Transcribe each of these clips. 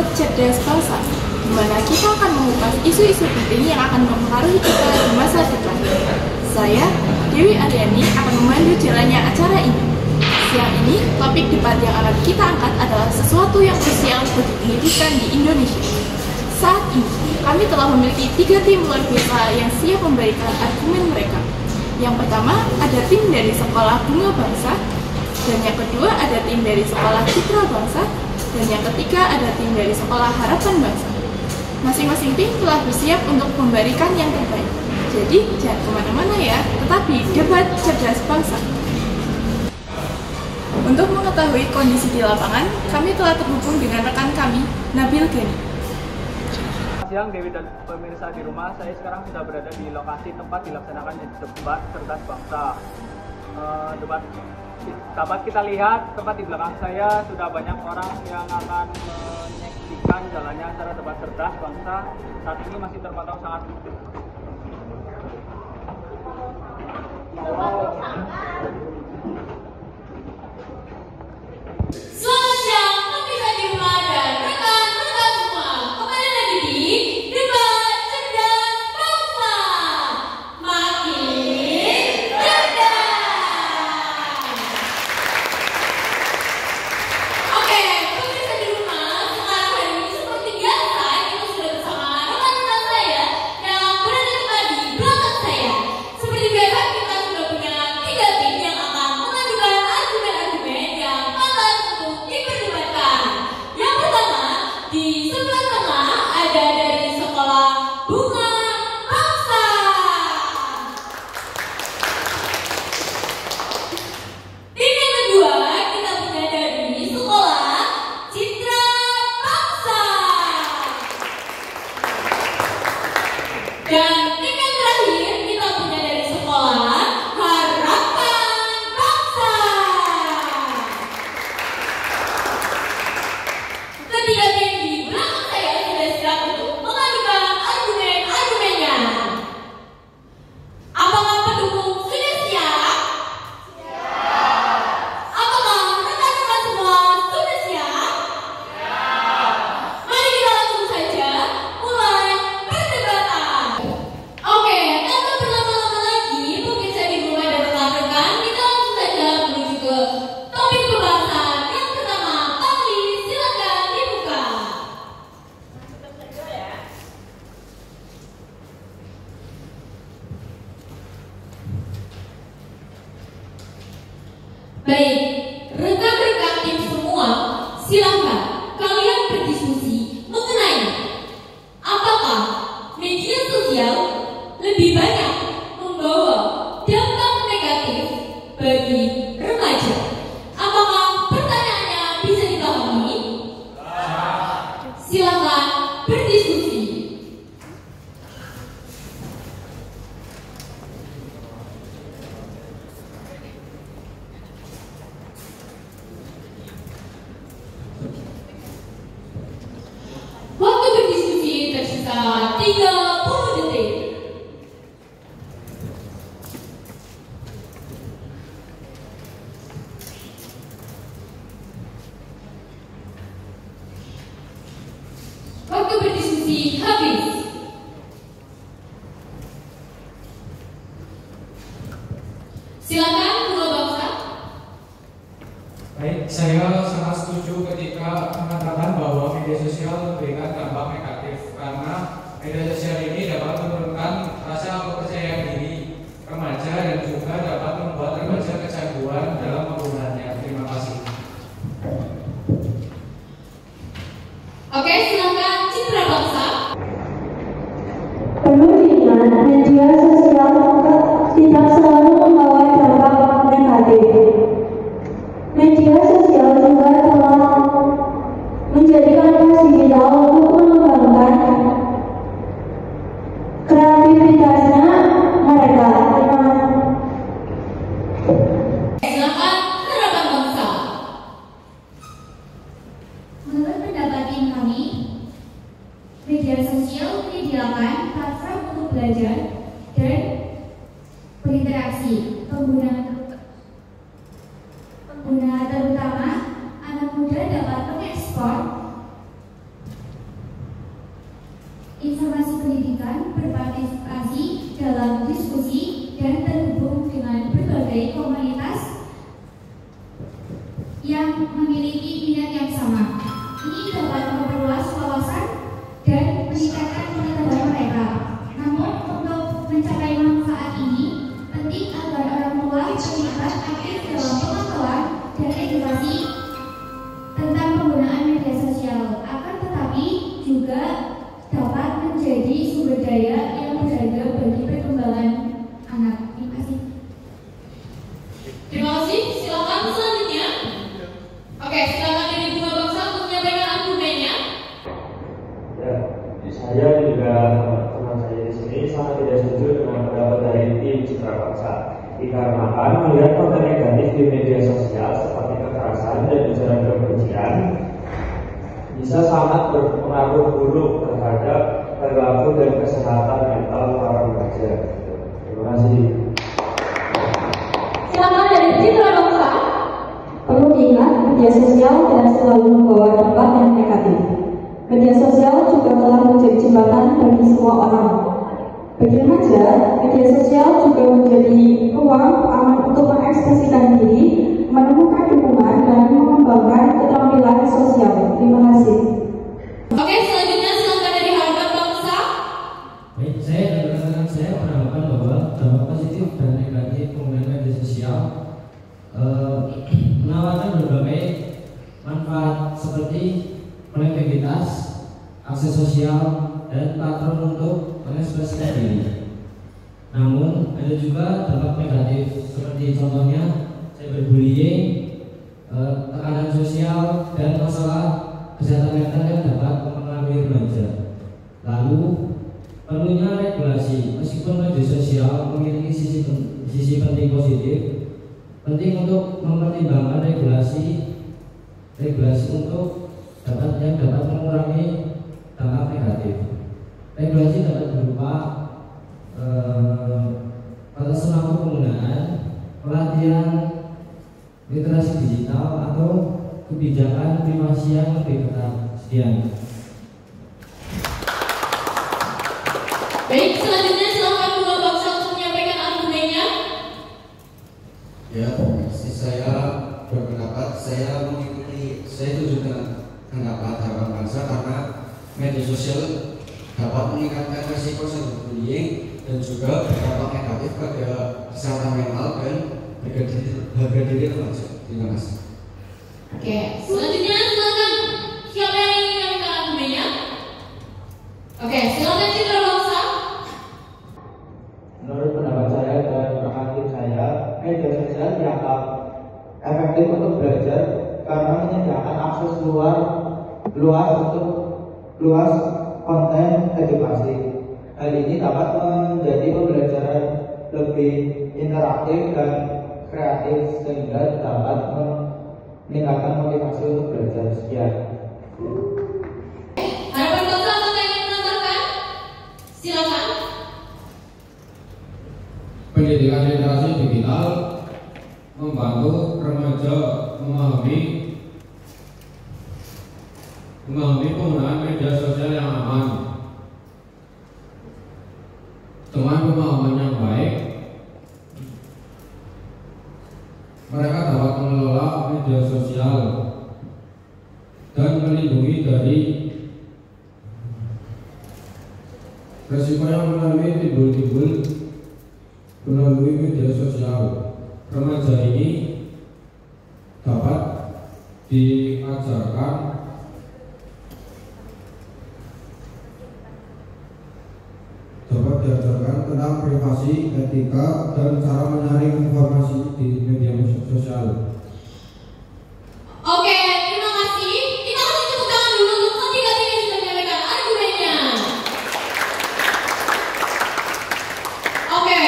Debat Cerdas Bangsa, di mana kita akan mengupas isu-isu penting yang akan mempengaruhi kita di masa depan. Saya, Dewi Aryani, akan memandu jalannya acara ini. Siang ini, topik debat yang akan kita angkat adalah sesuatu yang krusial bagi pendidikan di Indonesia. Saat ini, kami telah memiliki 3 tim luar biasa yang siap memberikan argumen mereka. Yang pertama, ada tim dari Sekolah Bunga Bangsa, dan yang kedua ada tim dari Sekolah Citra Bangsa, dan yang ketiga ada tim dari Sekolah Harapan Bangsa. Masing-masing tim telah bersiap untuk memberikan yang terbaik. Jadi, jangan kemana-mana ya, tetapi debat cerdas bangsa. Untuk mengetahui kondisi di lapangan, kami telah terhubung dengan rekan kami, Nabil Gani. Siang Dewi dan pemirsa di rumah, saya sekarang sudah berada di lokasi tempat dilaksanakan debat cerdas bangsa. Dapat kita lihat tempat di belakang saya sudah banyak orang yang akan menyaksikan jalannya acara debat cerdas bangsa. Saat ini masih terpantau sangat baik, rekan-rekan tim semua, silakan kalian berdiskusi mengenai apakah media sosial lebih banyak membawa dampak negatif bagi remaja. Apakah pertanyaannya bisa dipahami? Silakan berdiskusi. Waktu berdiskusi tersisa 30 detik. Waktu berdiskusi habis. Silakan Bunga Bangsa. Baik, saya sangat setuju ketika mengatakan bahwa media sosial memberikan dampak negatif karena media sosial ini dapat menurunkan rasa kepercayaan diri remaja dan juga dapat membuat remaja kecanduan dalam penggunaannya. Terima kasih. Oke, silakan Citra Bangsa. Perlu diingat, media sosial tidak selalu membawa dampak negatif. Media sosial juga telah menjadikan digital untuk mengembangkan kreativitasnya mereka. Silakan Harapan Bangsa. Menurut pendapat tim kami, media sosial menyediakan platform untuk belajar dan berinteraksi. Pengguna terutama anak muda dapat mengekspor informasi pendidikan, berpartisipasi dalam diskusi, dan terhubung dengan berbagai komunitas yang memiliki minat yang sama. Ini dapat memperluas wawasan dan meningkatkan pengetahuan mereka. Namun, untuk mencapai manfaat ini, penting agar orang tua terlibat aktif dalam pengetahuan dan edukasi tentang penggunaan media sosial. Akan tetapi juga dapat menjadi sumber daya yang berharga bagi perkembangan anak. Terima kasih. Terima kasih. Silakan selanjutnya. Oke, silakan dari Bunga Bangsa untuk menyampaikan argumennya. Ya, saya juga teman saya di sini sangat tidak setuju dengan pendapat dari tim Citra Bangsa. Dikarenakan melihat konten negatif di media sosial seperti kekerasan dan ujaran kebencian bisa sangat berpengaruh buruk terhadap perilaku dan kesehatan mental para remaja. Terima kasih. Silakan dari Citra Bangsa. Perlu diingat, media sosial tidak selalu membawa dampak yang negatif. Media sosial juga telah menjadi jembatan bagi semua orang. Bagi remaja, media sosial juga menjadi ruang aman untuk mengekspresikan diri, menemukan dukungan, dan mengembangkan keterampilan sosial. Terima kasih. Oke, selanjutnya silakan dari Harapan Bangsa. Baik, saya beranggapan bahwa dampak positif dan negatif penggunaan media sosial menawarkan berbagai manfaat seperti konektivitas, akses sosial, dan platform untuk mengekspresikan diri. Namun ada juga dampak negatif seperti contohnya cyberbullying, tekanan sosial, dan masalah kesehatan mental yang dapat mempengaruhi remaja. Lalu perlunya regulasi. Meskipun media sosial memiliki sisi penting positif, penting untuk mempertimbangkan regulasi untuk yang dapat mengurangi dampak negatif. Regulasi dapat berupa batasan waktu penggunaan, pelatihan literasi digital, atau kebijakan privasi yang lebih ketat. Sekian. Baik, selanjutnya silakan Bunga Bangsa untuk menyampaikan argumennya. Ya, saya berpendapat, saya setuju dengan pendapat Harapan Bangsa karena media sosial dapat meningkatkan risiko cyberbullying dan juga berdampak negatif pada kesehatan mental dan harga diri remaja. Terima kasih. Oke, selanjutnya silakan siapa yang ingin menyampaikan argumennya. Oke, silakan Citra Bangsa. Menurut pendapat saya dan perhatian saya, media sosial dianggap efektif untuk belajar karena menyediakan akses luas konten edukasi. Hal ini dapat menjadi pembelajaran lebih interaktif dan kreatif sehingga dapat meningkatkan motivasi untuk belajar. Sekian. Harapan Bangsa apakah ingin menambahkan? Silakan. Pendidikan literasi digital membantu remaja memahami penggunaan media sosial yang aman. Dengan pemahaman yang baik, mereka dapat mengelola media sosial dan melindungi dari resiko yang timbul melalui media sosial. Remaja ini dapat diajarkan tentang privasi, etika, dan cara menyaring informasi di media sosial. Oke, terima kasih. Kita kasih tepuk tangan dulu untuk ketiga-tiga yang sudah menyampaikan argumennya. Oke,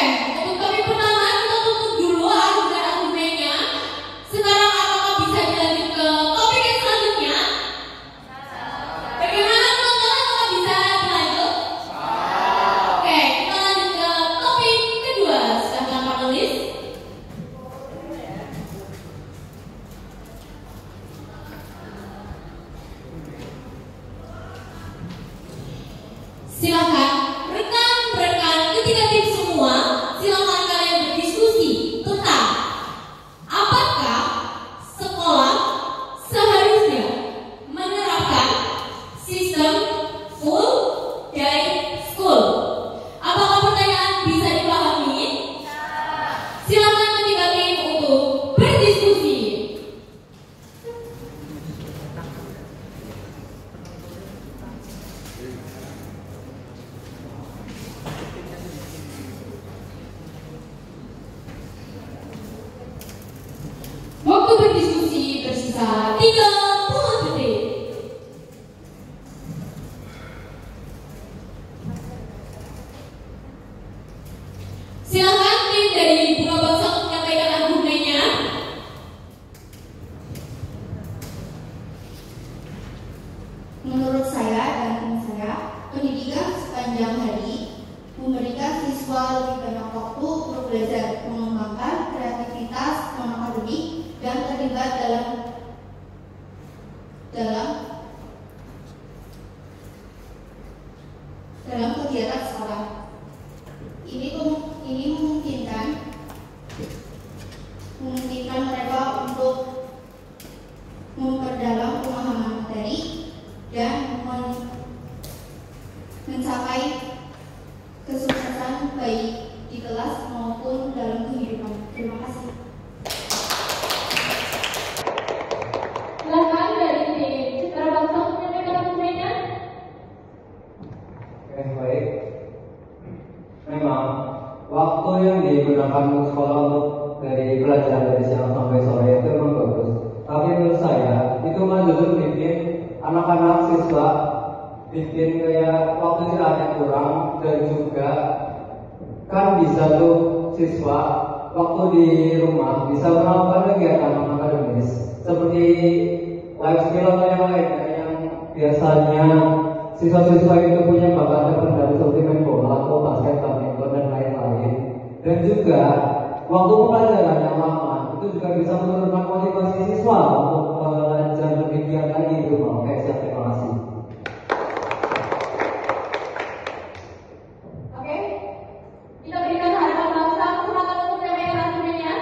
untuk topik pertama kita tutup dulu argumennya. Sekarang apakah bisa dilanjut ke topik yang selanjutnya? Bagaimana teman-teman, apakah bisa dilanjut? Oke, kita lanjut ke topik kedua. Silakan panelis. Silakan rekan-rekan ketiga tim semua, silakan kalian berdiskusi tentang apakah sekolah seharusnya menerapkan sistem full day school. Apakah pertanyaan bisa dipahami? Silakan ketiga tim untuk berdiskusi. Waktu berdiskusi tersisa 30 detik. Silakan tim dari Bunga Bangsa untuk menyampaikan argumennya. Menurut saya dan tim saya, pendidikan sepanjang hari memberikan siswa lebih banyak waktu untuk belajar, mengembangkan kreativitas non-akademik dan terlibat dalam kegiatan sekolah. Ini memungkinkan mereka untuk memperdalam pemahaman materi dan mencapai kesuksesan baik di kelas maupun dalam kehidupan. Terima kasih. Silakan dari tim Citra Bangsa untuk menyampaikan argumennya. Oke, baik. Memang waktu yang digunakan sekolah untuk dari pelajaran dari siang sampai sore itu memang bagus. Tapi menurut saya itu malah justru bikin anak-anak siswa bikin kayak waktu istirahatnya kurang, dan juga kan bisa tuh siswa waktu di rumah bisa melakukan kegiatan non-akademis seperti life skill atau yang lainnya yang biasanya siswa-siswa itu punya bakat terpendam seperti main bola atau basket, badminton dan lain-lain. Dan juga waktu pelajaran yang lama itu juga bisa menurunkan motivasi siswa untuk belajar lebih giat lagi di rumah. Oke, siap, terima kasih. Oke, kita berikan harapan bangsa kesempatan untuk menyampaikan argumennya.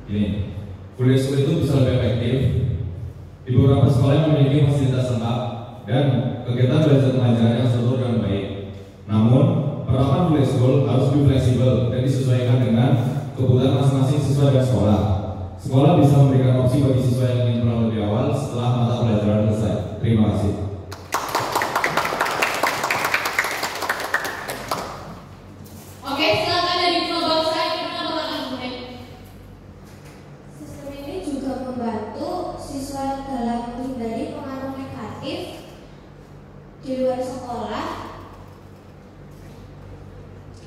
Ini, full day school itu bisa lebih efektif. Di beberapa sekolah yang memiliki fasilitas lengkap dan kegiatan belajar mengajar yang seluruh dan baik. Namun, penerapan full day school harus lebih fleksibel dan disesuaikan dengan kebutuhan masing-masing siswa dan sekolah. Sekolah bisa memberikan opsi bagi siswa yang ingin pulang lebih awal setelah mata pelajaran selesai. Terima kasih. Oke, silakan dari Bunga Bangsa yang menambahkan argumen. Sistem ini juga membantu siswa dalam menghindari pengaruh negatif di luar sekolah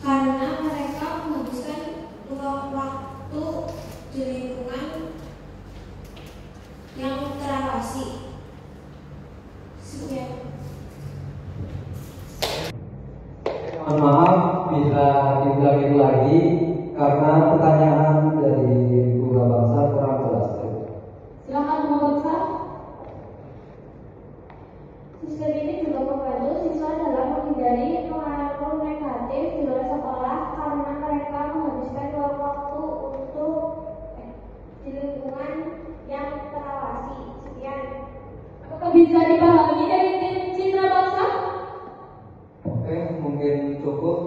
karena mereka menghabiskan ruang waktu di lingkungan yang terawasi. Sekian. Mohon maaf bila diulangi lagi karena pertanyaan dari Bunga Bangsa kurang jelas. Silakan Bunga Bangsa. Sistem ini juga membantu siswa dalam menghindari pengaruh negatif di luar sekolah karena mereka menghabiskan ruang waktu untuk di lingkungan yang terawasi. Sekian. Apakah bisa dipahami dari tim Citra Bangsa? Oke, mungkin cukup.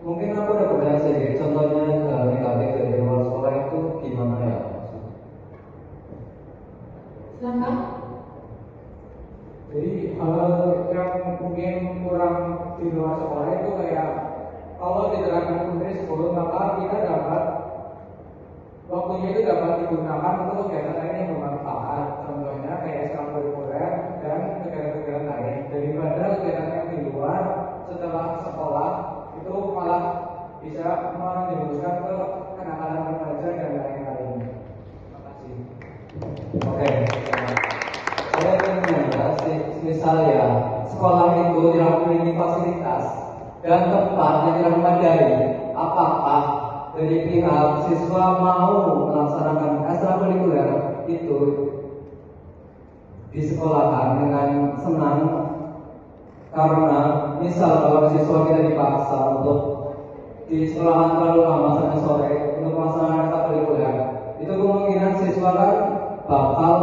Mungkin aku udah pernah sedikit contohnya hal negatif dari luar sekolah itu gimana ya? Silakan. Jadi hal yang mungkin kurang di luar sekolah itu kayak kalau diterapkan full day school maka kita dapat waktunya itu dapat digunakan untuk kegiatan lain yang bermanfaat. Contohnya kayak ekstrakurikuler dan kegiatan-kegiatan lain daripada kegiatan yang di luar setelah sekolah itu malah bisa menjerumuskan ke kenakalan remaja dan lain-lain. Terima kasih. Oke. Saya ingin menambah, misal ya sekolah itu tidak memiliki fasilitas dan tempat yang tidak memadai, apakah dari pihak siswa mau melaksanakan ekstrakurikuler itu di sekolahan dengan senang, karena misal kalau siswa kita dipaksa untuk di sekolahan terlalu lama sampai sore untuk melaksanakan ekstrakurikuler, itu kemungkinan siswa kan bakal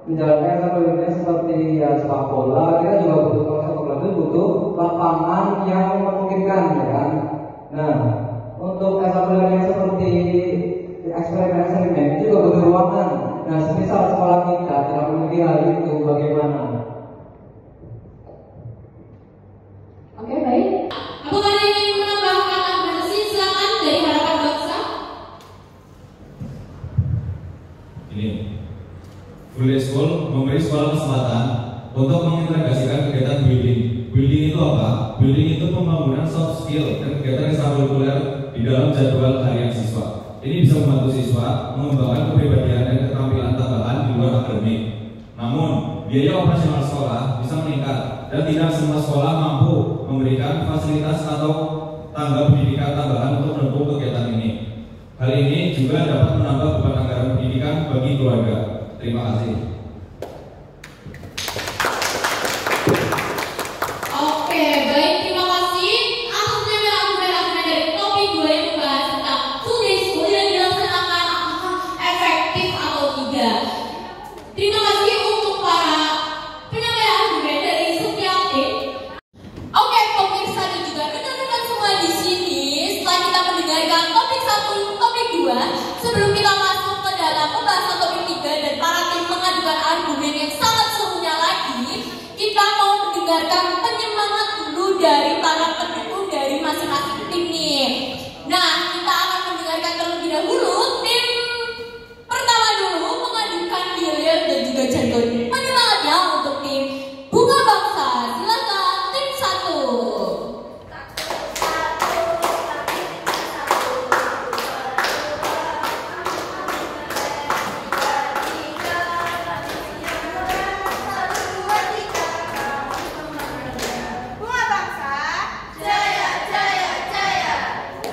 menjalankan ekstrakurikuler seperti ya sepak bola. Kita juga butuh, kalau sepak bola itu butuh lapangan yang memungkinkan, ya kan. Nah, untuk ekstrakurikuler seperti eksperimen itu juga butuh ruangan. Nah, semisal sekolah kita tidak memiliki hal itu, bagaimana? Oke, baik. Apakah ada yang ingin menambahkan argumentasi? Silakan dari Harapan Bangsa. Ini, Full Day School memberi sekolah kesempatan untuk mengintegrasikan kegiatan building. Building itu apa? Building itu pembangunan soft skill dan kegiatan ekstrakurikuler di dalam jadwal harian siswa. Ini bisa membantu siswa mengembangkan kepribadian dan keterampilan tambahan di luar akademik. Namun, biaya operasional sekolah bisa meningkat dan tidak semua sekolah mampu memberikan fasilitas atau tangga pendidikan tambahan untuk mendukung kegiatan ini. Hal ini juga dapat menambah beban anggaran pendidikan bagi keluarga. Terima kasih. Oke, baik, terima kasih atas argumen-argumen dari topik 2 yang membahas tentang Full Day School yang dilaksanakan apakah efektif atau tidak. Terima kasih untuk para penyampaian argumen dari setiap tim. Oke, pemirsa dan juga rekan-rekan semua di sini, setelah kita mendengarkan topik 1, topik 2, sebelum kita masuk ke dalam pembahasan topik 3 dan para tim mengajukan argumen yang sangat serunya lagi, kita mau mendengarkan penyemangat dulu dari para pendukung dari masing-masing tim nih. Nah, kita akan mendengarkan terlebih dahulu tim pertama dulu mengajukan William dan juga Janton. Penyemangatnya untuk tim Bunga Bangsa. Silakan tim 1.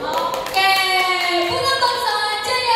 Oke, Bunga Bangsa jaya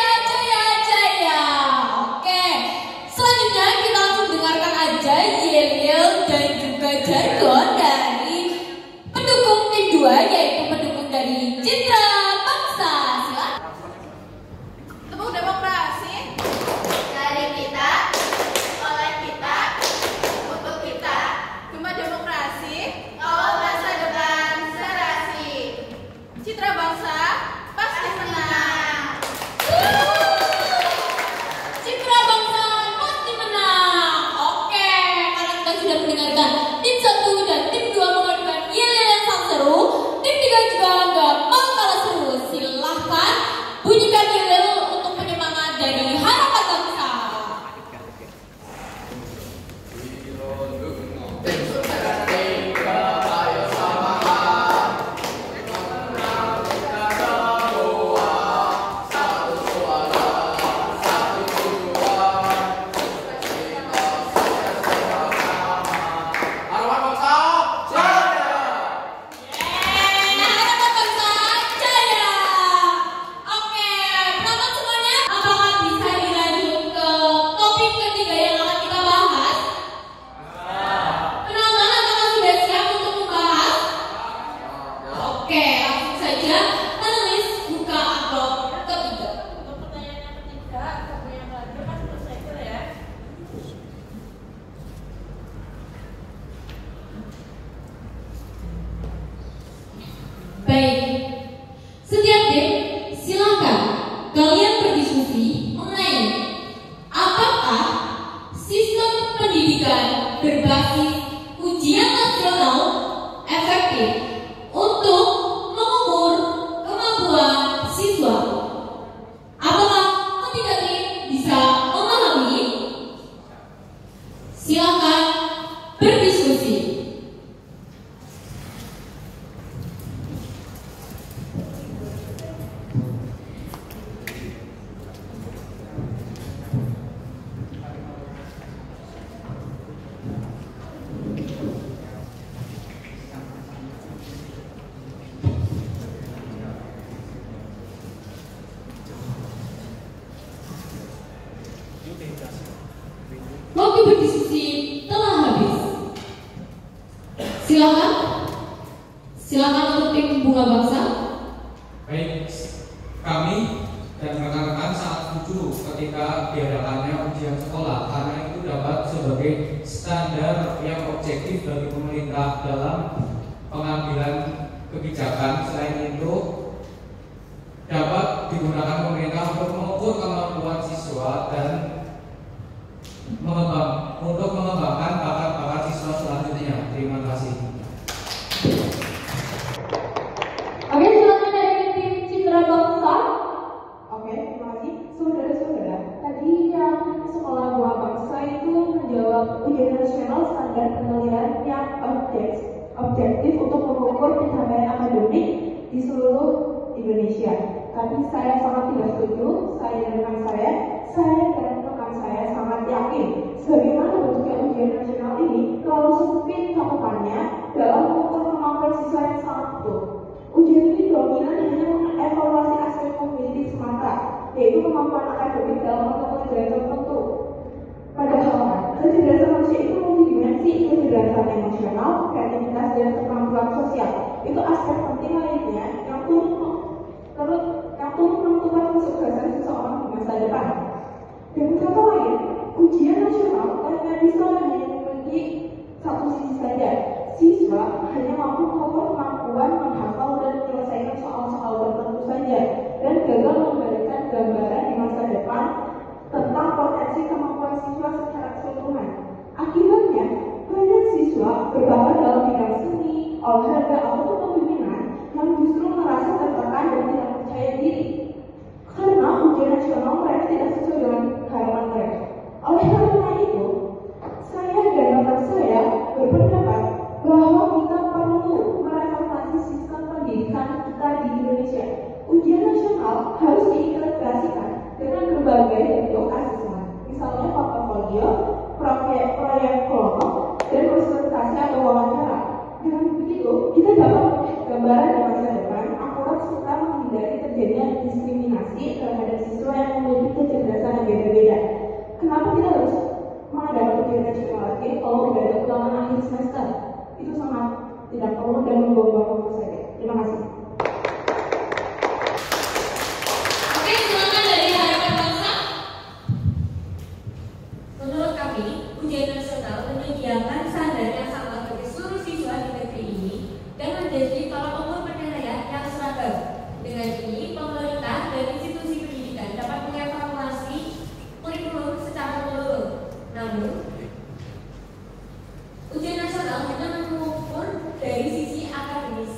Waktu berdiskusi telah habis. Silakan untuk tim Bunga Bangsa. Baik, kami dan rekan-rekan sangat setuju ketika diadakannya ujian sekolah karena itu dapat sebagai standar yang objektif bagi pemerintah dalam pengambilan kebijakan. Selain itu dapat digunakan pemerintah untuk mengukur kemampuan siswa dan untuk mengembangkan bakat-bakat siswa selanjutnya. Terima kasih. Oke, silakan dari tim Citra Bangsa. Oke, terima kasih. Saudara-saudara, tadi yang sekolah Bunga Bangsa itu menjawab ujian nasional standar penilaian yang objektif untuk mengukur pencapaian akademik di seluruh Indonesia. Tapi saya sangat tidak setuju. Saya dan rekan saya sangat yakin sebagaimana bentuknya ujian nasional ini terlalu sempit cakupannya dalam mengukur kemampuan siswa yang sangat utuh. Ujian ini dominan hanya mengevaluasi aspek kognitif semata, yaitu kemampuan akademik dalam mata pelajaran tertentu. Padahal kecerdasan manusia itu multidimensi, kecerdasan emosional, kreativitas, dan kemampuan sosial. Itu aspek penting lainnya yang turut menentukan kesuksesan seseorang di masa depan. Dengan kata lain, ujian nasional hanya bisa memiliki satu sisi saja. Siswa hanya mampu mengukur kemampuan menghafal dan menyelesaikan soal-soal tertentu saja dan gagal memberikan gambaran di masa depan tentang potensi kemampuan siswa secara keseluruhan. Akibatnya, banyak siswa berbakat dalam bidang seni, olahraga, ataupun kepemimpinan yang justru merasa tertekan dan tidak percaya diri karena ujian nasional mereka tidak sesuai dengan harapan mereka. Oleh karena itu, saya dan rekan saya berpendapat bahwa kita perlu mereformasi sistem pendidikan kita di Indonesia. Ujian nasional harus diintegrasikan dengan berbagai bentuk asesmen, misalnya portofolio, proyek kelompok, dan konsultasi atau wawancara. Dengan begitu, kita dapat melihat gambaran di masa depan akurat serta menghindari terjadinya diskriminasi terhadap siswa yang memiliki kecerdasan yang beda-beda. Kenapa kita harus mengadakan ujian nasional lagi kalau sudah ada ulangan akhir semester? Itu sangat tidak perlu dan membuang-buang waktu saja. Terima kasih. Oke, silakan dari Harapan Bangsa. Menurut kami, ujian nasional menyediakan standar yang sama bagi seluruh siswa di negeri ini dan menjadi tolak ukur penilaian yang seragam. Dengan ini, pemerintah dan institusi pendidikan dapat mengevaluasi kurikulum secara menyeluruh. Namun, ujian nasional hanya mengukur dari sisi akademis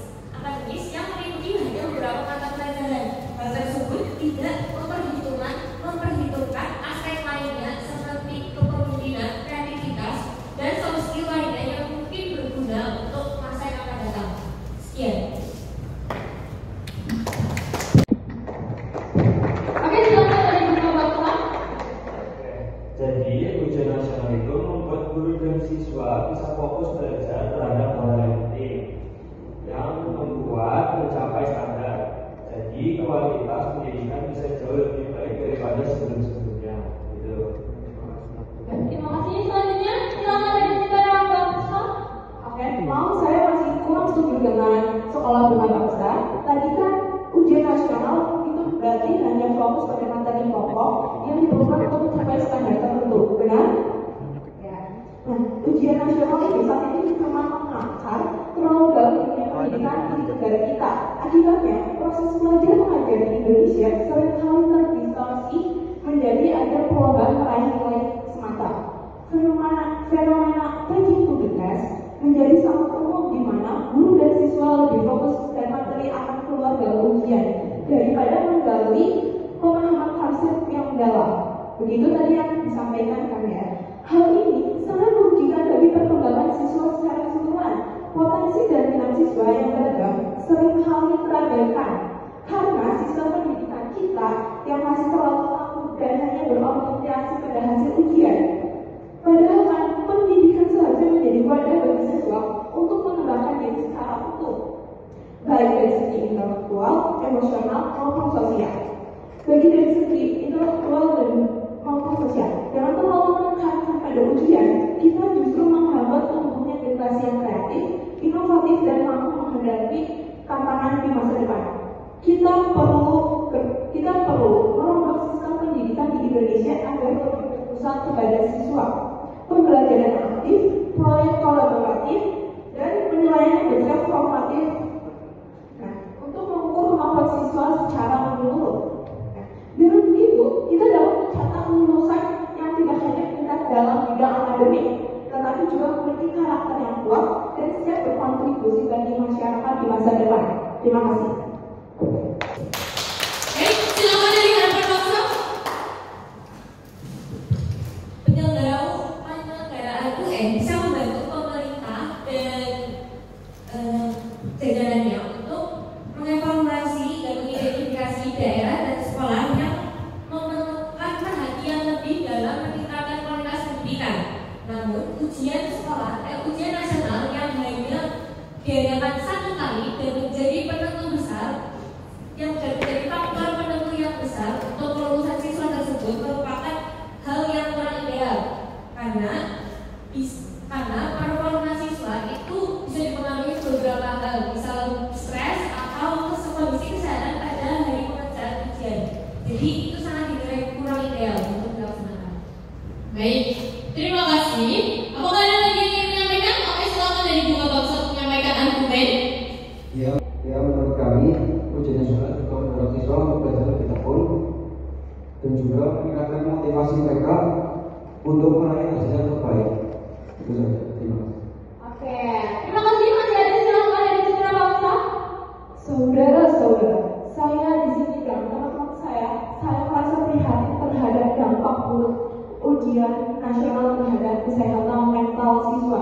yang meliputi hanya beberapa mata pelajaran. Hal tersebut tidak memperhitungkan aspek lainnya seperti kepemimpinan, kreativitas, dan soft skill lainnya yang mungkin berguna untuk masa yang akan datang. Sekian. Oke, silakan dari Bunga Bangsa. Jadi ujian nasional itu membuat guru dan siswa bisa fokus belajar terhadap hal yang penting yang membuat mencapai standar. Jadi kualitas pendidikan bisa jauh lebih baik daripada sebelum-sebelumnya. Gitu. Terima kasih. Selanjutnya, silakan dari Citra Bangsa. Oke, saya masih kurang setuju dengan sekolah Bunga Bangsa. Tadi kan ujian nasional itu berarti hanya fokus pada materi pokok yang diperlukan untuk mencapai standar tertentu, benar? Ya. Nah, ujian nasional ini saat ini memang mengakar terlalu dalam dunia pendidikan di negara kita. Akibatnya, proses belajar mengajar di Indonesia seringkali terdistorsi menjadi ajang perlombaan meraih nilai semata. Fenomena taking to the test menjadi sangat umum di mana guru dan siswa lebih fokus dan materi akan keluar dalam ujian daripada menggali pemahaman konsep yang mendalam. Begitu tadi yang disampaikan kan ya. Hal ini sangat merugikan bagi perkembangan siswa secara keseluruhan. Potensi dan minat siswa yang beragam seringkali terabaikan karena sistem pendidikan kita yang masih terlalu kaku dan hanya berorientasi pada hasil ujian. Padahal kan pendidikan seharusnya menjadi wadah bagi siswa untuk mengembangkan diri secara utuh, baik dari segi intelektual, emosional, maupun sosial. Bagi dari segi intelektual dan maupun sosial, dengan Kita perlu merombak sistem pendidikan di Indonesia agar lebih berpusat kepada siswa, pembelajaran aktif, proyek kolaboratif, dan penilaian yang bersifat formatif. Nah, untuk mengukur kemampuan siswa secara menyeluruh. Dengan begitu, kita dapat mencatat lulusan yang tidak hanya pintar dalam bidang akademik, tetapi juga memiliki karakter yang kuat dan siap berkontribusi bagi masyarakat di masa depan. Terima kasih. Silakan dari hadapan bangsa. Penyelenggaraan UN bisa membantu pemerintah dan jajarannya untuk mengevaluasi dan mengidentifikasi daerah dan sekolah yang memerlukan perhatian lebih dalam meningkatkan kualitas pendidikan. Namun ujian nasional yang hanya diadakan satu kali dan menjadi penentu besar yang menjadi faktor penentu yang besar untuk kelulusan siswa tersebut merupakan hal yang kurang ideal karena performa siswa itu bisa dipengaruhi beberapa hal, misal stres atau kondisi kesehatan pada hari pengerjaan ujian. Jadi itu sangat dinilai kurang ideal untuk dilaksanakan. Baik, terima kasih. Apakah ada lagi yang ingin menyampaikan? Oke, silakan dari Bunga Bangsa untuk menyampaikan argumen. Ya, menurut kami ujian nasional juga mendorong siswa untuk belajar lebih tekun dan juga meningkatkan motivasi mereka untuk meraih hasil yang terbaik. Itu saja. Terima kasih. Oke, terima kasih. Masih ada silakan dari Citra Bangsa. Saudara-saudara, saya di sini dan teman-teman saya merasa prihatin terhadap dampak buruk ujian nasional terhadap kesehatan mental siswa.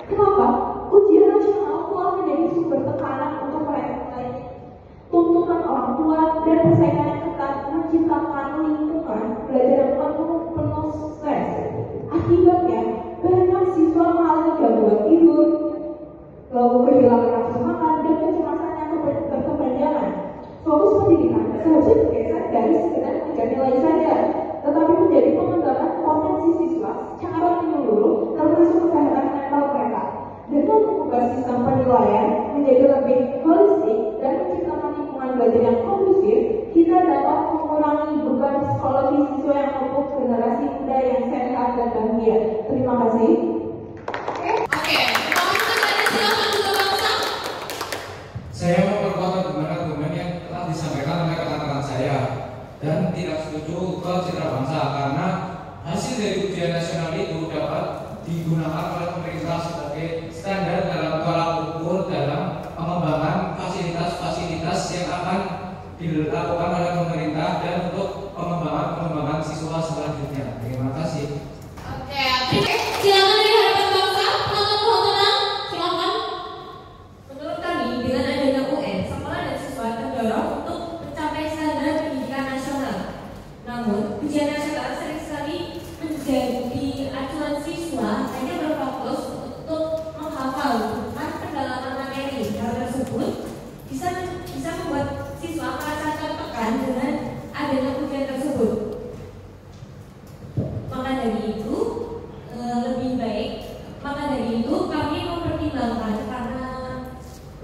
Kenapa? Ujian nasional telah menjadi sumber tekanan untuk mereka. Tuntutan orang tua dan persaingan yang ketat menciptakan lingkungan belajar yang penuh stres. Akibatnya, banyak siswa mengalami gangguan tidur, lalu kehilangan nafsu makan, dan kecemasan yang berkepanjangan. Fokus pendidikan seharusnya bergeser dari sekedar mengejar nilai saja, tetapi menjadi pengembangan potensi siswa secara menyeluruh, termasuk kesehatan mental mereka. Dengan mengubah sistem penilaian menjadi lebih holistik dan menciptakan lingkungan belajar yang kondusif, kita dapat mengurangi beban psikologi siswa yang memupuk generasi muda yang sehat dan bahagia. Terima kasih. Oke, silakan Bunga Bangsa. Saya memperkuat argumen-argumen yang telah disampaikan oleh rekan-rekan saya dan tidak setuju ke Citra Bangsa karena hasil dari ujian nasional itu dapat digunakan oleh pemerintah sebagai standar dalam tolak ukur dalam pengembangan fasilitas-fasilitas yang akan dilakukan oleh pemerintah dan untuk pengembangan siswa selanjutnya. Terima kasih. Oke, silakan dari hadapan bangsa. Penonton tenang, silakan. Menurut kami, dengan adanya UN, sekolah dan siswa terdorong untuk mencapai standar pendidikan nasional. Namun, ujian nasional sering sekali menjadi acuan siswa hanya berfokus untuk menghafal, bukan pendalaman materi. Hal tersebut bisa membuat siswa merasa tertekan dengan adanya ujian tersebut. Maka dari itu kami mempertimbangkan karena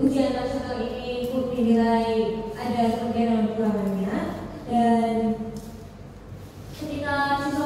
ujian nasional ini dinilai ada kelebihan dan kekurangannya, dan ketika siswa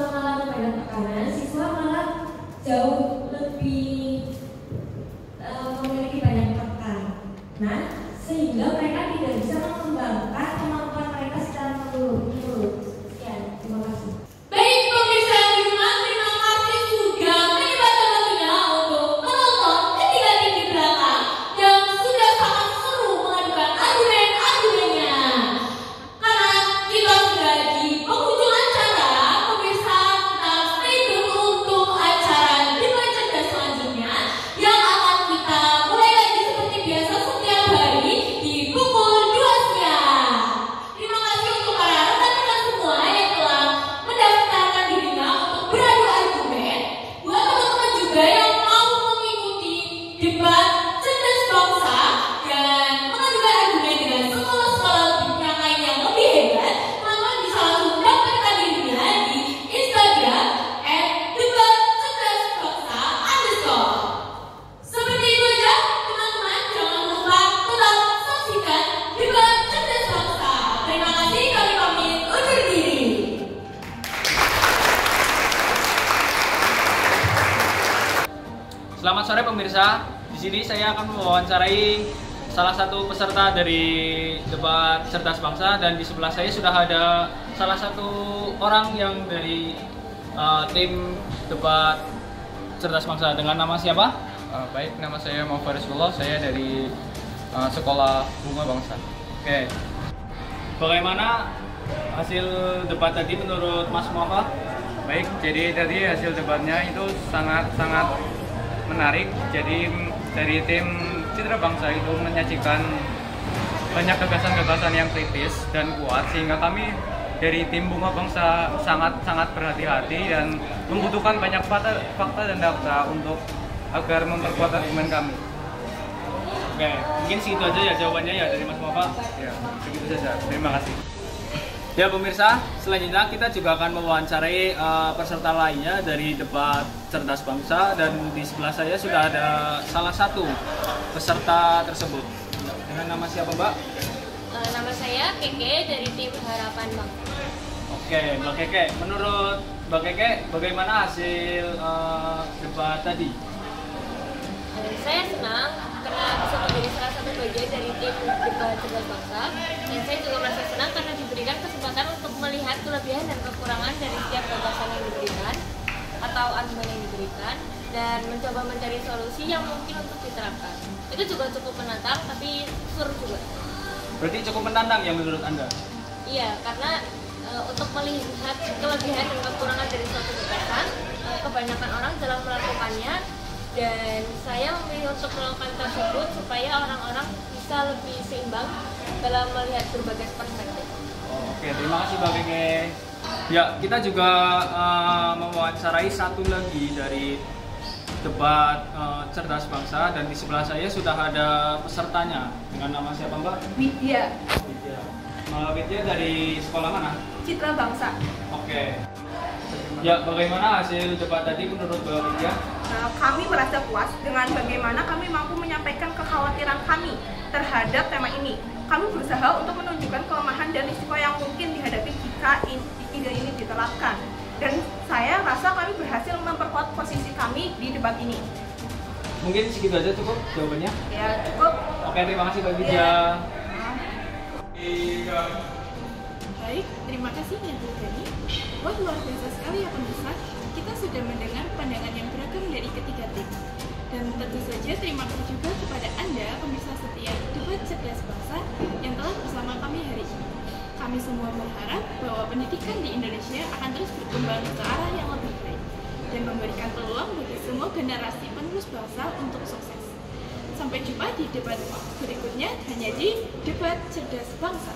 Selamat sore pemirsa. Di sini saya akan mewawancarai salah satu peserta dari debat cerdas bangsa, dan di sebelah saya sudah ada salah satu orang yang dari tim debat cerdas bangsa. Dengan nama siapa? Baik, nama saya Muhammad Farizullah. Saya dari Sekolah Bunga Bangsa. Oke. Bagaimana hasil debat tadi menurut Mas Muhammad? Baik, jadi tadi hasil debatnya itu sangat menarik. Jadi dari tim Citra Bangsa itu menyajikan banyak gagasan-gagasan yang kritis dan kuat, sehingga kami dari tim Bunga Bangsa sangat berhati-hati dan membutuhkan banyak fakta dan data untuk agar memperkuat argumen kami. Oke, mungkin segitu aja ya jawabannya ya dari Mas Muhammad. Ya, begitu saja. Terima kasih. Ya pemirsa, selanjutnya kita juga akan mewawancarai peserta lainnya dari debat cerdas bangsa, dan di sebelah saya sudah ada salah satu peserta tersebut. Dengan nama siapa, Mbak? Nama saya Keke dari tim Harapan Bangsa. Oke, Mbak Keke, menurut Mbak Keke bagaimana hasil debat tadi? Saya senang karena bisa menjadi salah satu bagian dari tim debat cerdas bangsa, dan saya juga merasa senang karena diberikan kesempatan untuk melihat kelebihan dan kekurangan dari setiap gagasan yang diberikan atau argumen yang diberikan, dan mencoba mencari solusi yang mungkin untuk diterapkan. Itu juga cukup menantang, tapi seru juga. Berarti cukup menantang ya menurut Anda? Iya, karena untuk melihat kelebihan dan kekurangan dari suatu gagasan, kebanyakan orang dalam melakukannya, dan saya memilih untuk melakukan tersebut supaya orang-orang bisa lebih seimbang dalam melihat berbagai perspektif. Oke, terima kasih Mbak Keke. Ya, kita juga mewawancarai satu lagi dari debat cerdas bangsa, dan di sebelah saya sudah ada pesertanya. Dengan nama siapa, Mbak? Widya. Mbak Widya dari sekolah mana? Citra Bangsa. Oke. Ya, bagaimana hasil debat tadi menurut Mbak Widya? Kami merasa puas dengan bagaimana kami mampu menyampaikan kekhawatiran kami terhadap tema ini. Kami berusaha untuk menunjukkan kelemahan dan risiko yang mungkin dihadapi jika ide ini diterapkan. Dan saya rasa kami berhasil memperkuat posisi kami di debat ini. Mungkin segitu aja cukup jawabannya? Ya, cukup. Oke, terima kasih Mbak Widya. Baik, terima kasih yang terjadi. Wah, luar biasa sekali ya pemirsa. Kita sudah mendengar pandangan yang beragam dari ketiga tim. Dan tentu saja terima kasih juga kepada Anda, pemirsa setia debat cerdas bangsa yang telah bersama kami hari ini. Kami semua berharap bahwa pendidikan di Indonesia akan terus berkembang ke arah yang lebih baik dan memberikan peluang bagi semua generasi penerus bangsa untuk sukses. Sampai jumpa di debat berikutnya hanya di Debat Cerdas Bangsa.